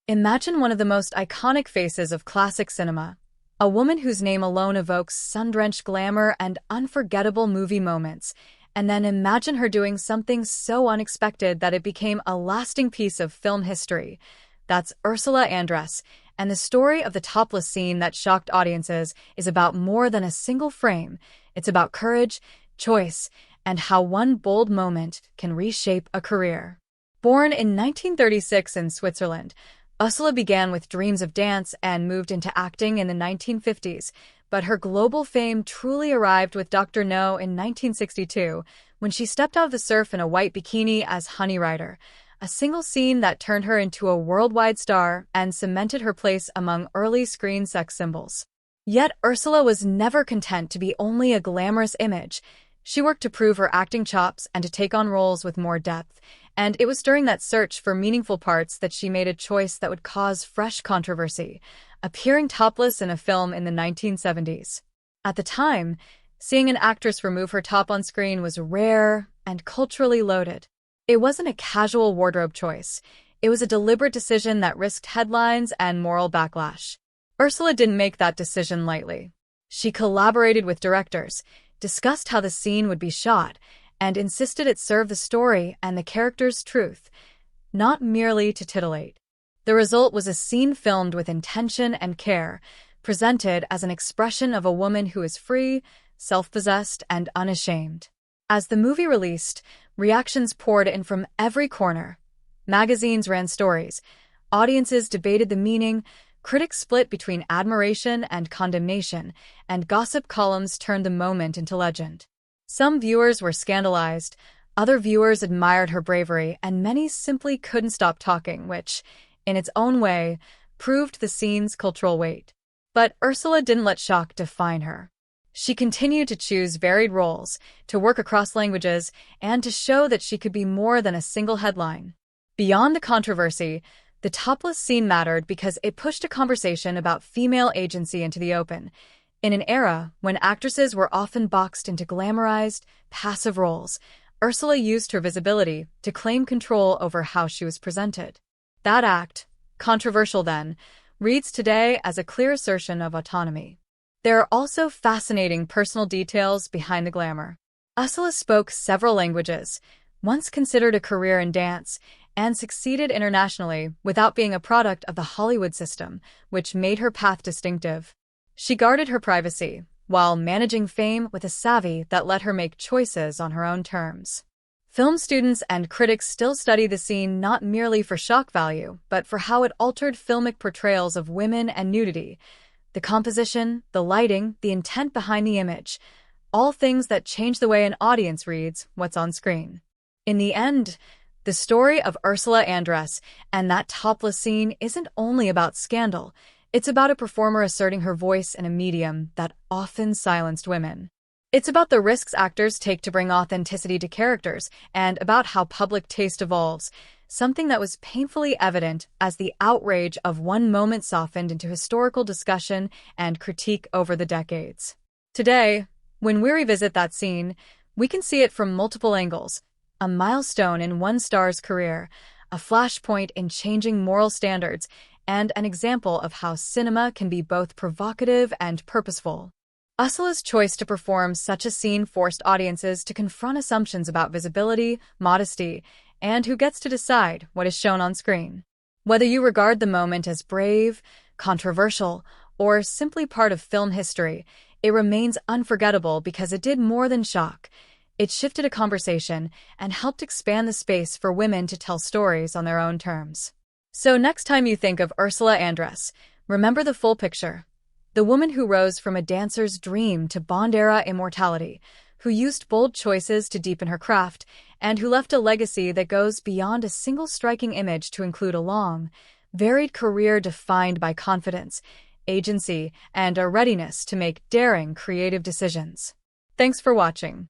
Imagine one of the most iconic faces of classic cinema, a woman whose name alone evokes sun-drenched glamour and unforgettable movie moments, and then imagine her doing something so unexpected that it became a lasting piece of film history. That's Ursula Andress, and the story of the topless scene that shocked audiences is about more than a single frame. It's about courage, choice, and how one bold moment can reshape a career. Born in 1936 in Switzerland, Ursula began with dreams of dance and moved into acting in the 1950s, but her global fame truly arrived with Dr. No in 1962, when she stepped out of the surf in a white bikini as Honey Rider, a single scene that turned her into a worldwide star and cemented her place among early screen sex symbols. Yet Ursula was never content to be only a glamorous image. She worked to prove her acting chops and to take on roles with more depth, and it was during that search for meaningful parts that she made a choice that would cause fresh controversy, appearing topless in a film in the 1970s. At the time, seeing an actress remove her top on screen was rare and culturally loaded. It wasn't a casual wardrobe choice. It was a deliberate decision that risked headlines and moral backlash. Ursula didn't make that decision lightly. She collaborated with directors, discussed how the scene would be shot, and insisted it serve the story and the character's truth, not merely to titillate. The result was a scene filmed with intention and care, presented as an expression of a woman who is free, self-possessed, and unashamed. As the movie released, reactions poured in from every corner. Magazines ran stories, audiences debated the meaning, critics split between admiration and condemnation, and gossip columns turned the moment into legend. Some viewers were scandalized, other viewers admired her bravery, and many simply couldn't stop talking, which, in its own way, proved the scene's cultural weight. But Ursula didn't let shock define her. She continued to choose varied roles, to work across languages, and to show that she could be more than a single headline. Beyond the controversy, the topless scene mattered because it pushed a conversation about female agency into the open. In an era when actresses were often boxed into glamorized, passive roles, Ursula used her visibility to claim control over how she was presented. That act, controversial then, reads today as a clear assertion of autonomy. There are also fascinating personal details behind the glamour. Ursula spoke several languages, once considered a career in dance, and succeeded internationally without being a product of the Hollywood system, which made her path distinctive. She guarded her privacy, while managing fame with a savvy that let her make choices on her own terms. Film students and critics still study the scene not merely for shock value, but for how it altered filmic portrayals of women and nudity. The composition, the lighting, the intent behind the image, all things that change the way an audience reads what's on screen. In the end, the story of Ursula Andress and that topless scene isn't only about scandal. It's about a performer asserting her voice in a medium that often silenced women. It's about the risks actors take to bring authenticity to characters, and about how public taste evolves, something that was painfully evident as the outrage of one moment softened into historical discussion and critique over the decades. Today, when we revisit that scene, we can see it from multiple angles: a milestone in one star's career, a flashpoint in changing moral standards, and an example of how cinema can be both provocative and purposeful. Ursula's choice to perform such a scene forced audiences to confront assumptions about visibility, modesty, and who gets to decide what is shown on screen. Whether you regard the moment as brave, controversial, or simply part of film history, it remains unforgettable because it did more than shock. It shifted a conversation and helped expand the space for women to tell stories on their own terms. So next time you think of Ursula Andress, remember the full picture. The woman who rose from a dancer's dream to Bond-era immortality, who used bold choices to deepen her craft, and who left a legacy that goes beyond a single striking image to include a long, varied career defined by confidence, agency, and a readiness to make daring, creative decisions. Thanks for watching.